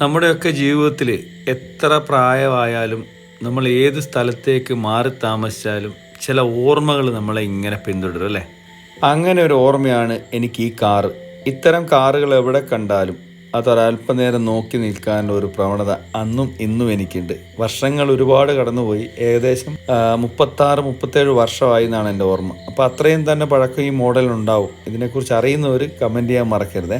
നമ്മുടെയൊക്കെ ജീവിതത്തിൽ എത്ര പ്രായമായാലും നമ്മൾ ഏത് സ്ഥലത്തേക്ക് മാറി താമസിച്ചാലും ചില ഓർമ്മകൾ നമ്മളെ ഇങ്ങനെ പിന്തുടരും അല്ലേ? അങ്ങനെ ഒരു ഓർമ്മയാണ് എനിക്ക് ഈ കാറ്. ഇത്തരം കാറുകൾ എവിടെ കണ്ടാലും അതൊരല്പനേരം നോക്കി നിൽക്കാനുള്ള ഒരു പ്രവണത അന്നും ഇന്നും എനിക്കുണ്ട്. വർഷങ്ങൾ ഒരുപാട് കടന്നുപോയി. ഏകദേശം 36-37 വർഷമായി എന്നാണ് എൻ്റെ ഓർമ്മ. അപ്പോൾ അത്രയും തന്നെ പഴക്കം ഈ മോഡലുണ്ടാവും. ഇതിനെക്കുറിച്ച് അറിയുന്നവർ കമൻറ്റ് ചെയ്യാൻ മറക്കരുതേ.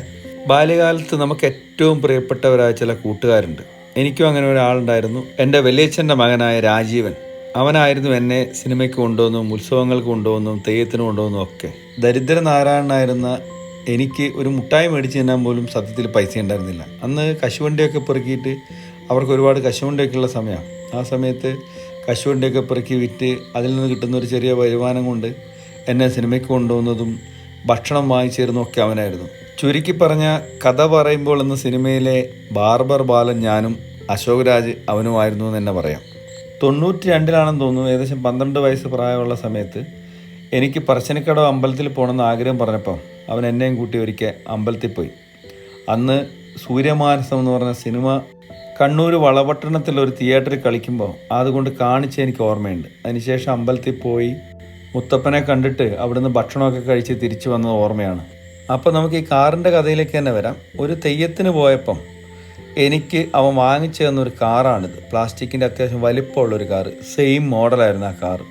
ബാല്യകാലത്ത് നമുക്ക് ഏറ്റവും പ്രിയപ്പെട്ടവരായ ചില കൂട്ടുകാരുണ്ട്. എനിക്കും അങ്ങനെ ഒരാളുണ്ടായിരുന്നു. എൻ്റെ വലിയച്ഛൻ്റെ മകനായ രാജീവൻ. അവനായിരുന്നു എന്നെ സിനിമയ്ക്ക് കൊണ്ടുവന്നും ഉത്സവങ്ങൾക്ക് കൊണ്ടുവന്നും തെയ്യത്തിന് കൊണ്ടുവന്നും ഒക്കെ. ദരിദ്രനാരായണനായിരുന്ന എനിക്ക് ഒരു മുട്ടായി മേടിച്ച് തിന്നാൻ പോലും സത്യത്തിൽ പൈസ ഉണ്ടായിരുന്നില്ല. അന്ന് കശുവണ്ടിയൊക്കെ പെറുക്കിയിട്ട് അവർക്ക് ഒരുപാട് കശുവണ്ടിയൊക്കെയുള്ള സമയമാണ്. ആ സമയത്ത് കശുവണ്ടിയൊക്കെ പെറുക്കി വിറ്റ് അതിൽ നിന്ന് കിട്ടുന്ന ഒരു ചെറിയ വരുമാനം കൊണ്ട് എന്നെ സിനിമയ്ക്ക് കൊണ്ടുവന്നതും ഭക്ഷണം വാങ്ങിച്ചിരുന്നതും ഒക്കെ അവനായിരുന്നു. ചുരുക്കി പറഞ്ഞ കഥ പറയുമ്പോൾ എന്ന സിനിമയിലെ ബാർബർ ബാലൻ ഞാനും അശോക് രാജ് അവനുമായിരുന്നു എന്ന് തന്നെ പറയാം. 92-ലാണെന്ന് തോന്നുന്നു. ഏകദേശം 12 വയസ്സ് പ്രായമുള്ള സമയത്ത് എനിക്ക് പറശ്ശിനിക്കടവ് അമ്പലത്തിൽ പോകണമെന്ന് ആഗ്രഹം പറഞ്ഞപ്പോൾ അവൻ എന്നെയും കൂട്ടി ഒരിക്കൽ അമ്പലത്തിൽ പോയി. അന്ന് സൂര്യമാനസം എന്ന് പറഞ്ഞ സിനിമ കണ്ണൂർ വളപട്ടണത്തിലൊരു തിയേറ്ററിൽ കളിക്കുമ്പോൾ അതുകൊണ്ട് കാണിച്ച് എനിക്ക് ഓർമ്മയുണ്ട്. അതിനുശേഷം അമ്പലത്തിൽ പോയി മുത്തപ്പനെ കണ്ടിട്ട് അവിടുന്ന് ഭക്ഷണമൊക്കെ കഴിച്ച് തിരിച്ചു വന്നത് ഓർമ്മയാണ്. അപ്പോൾ നമുക്ക് ഈ കാറിൻ്റെ കഥയിലേക്ക് തന്നെ വരാം. ഒരു തെയ്യത്തിന് പോയപ്പം എനിക്ക് അവൻ വാങ്ങിച്ചു തന്നൊരു കാറാണിത്. പ്ലാസ്റ്റിക്കിൻ്റെ അത്യാവശ്യം വലിപ്പമുള്ളൊരു കാറ്. സെയിം മോഡലായിരുന്നു ആ കാറ്.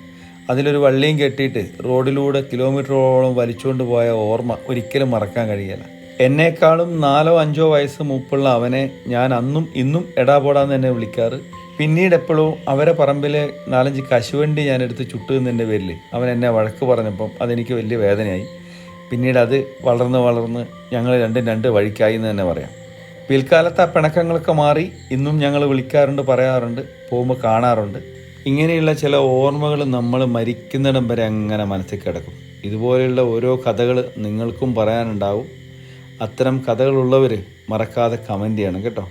അതിലൊരു വള്ളിയും കെട്ടിയിട്ട് റോഡിലൂടെ കിലോമീറ്ററോളം വലിച്ചുകൊണ്ട് പോയ ഓർമ്മ ഒരിക്കലും മറക്കാൻ കഴിയില്ല. എന്നേക്കാളും 4-5 വയസ്സ് മൂപ്പുള്ള അവനെ ഞാൻ അന്നും ഇന്നും എടാപോടാന്ന് തന്നെ വിളിക്കാറ്. പിന്നീട് എപ്പോഴും അവരെ പറമ്പിലെ 4-5 കശുവണ്ടി ഞാനെടുത്ത് ചുട്ടുന്നതിൻ്റെ പേരിൽ അവൻ എന്നെ വഴക്ക് പറഞ്ഞപ്പം അതെനിക്ക് വലിയ വേദനയായി. പിന്നീട് അത് വളർന്ന് ഞങ്ങൾ രണ്ട് വഴിക്കായി എന്ന് തന്നെ പറയാം. പിൽക്കാലത്ത് ആ പിണക്കങ്ങളൊക്കെ മാറി ഇന്നും ഞങ്ങൾ വിളിക്കാറുണ്ട്, പറയാറുണ്ട്, പോകുമ്പോൾ കാണാറുണ്ട്. ഇങ്ങനെയുള്ള ചില ഓർമ്മകൾ നമ്മൾ മരിക്കുന്നിടം വരെ അങ്ങനെ മനസ്സിൽ കിടക്കും. ഇതുപോലെയുള്ള ഓരോ കഥകൾ നിങ്ങൾക്കും പറയാനുണ്ടാവും. അത്തരം കഥകളുള്ളവർ മറക്കാതെ കമൻറ്റ് ചെയ്യണം കേട്ടോ.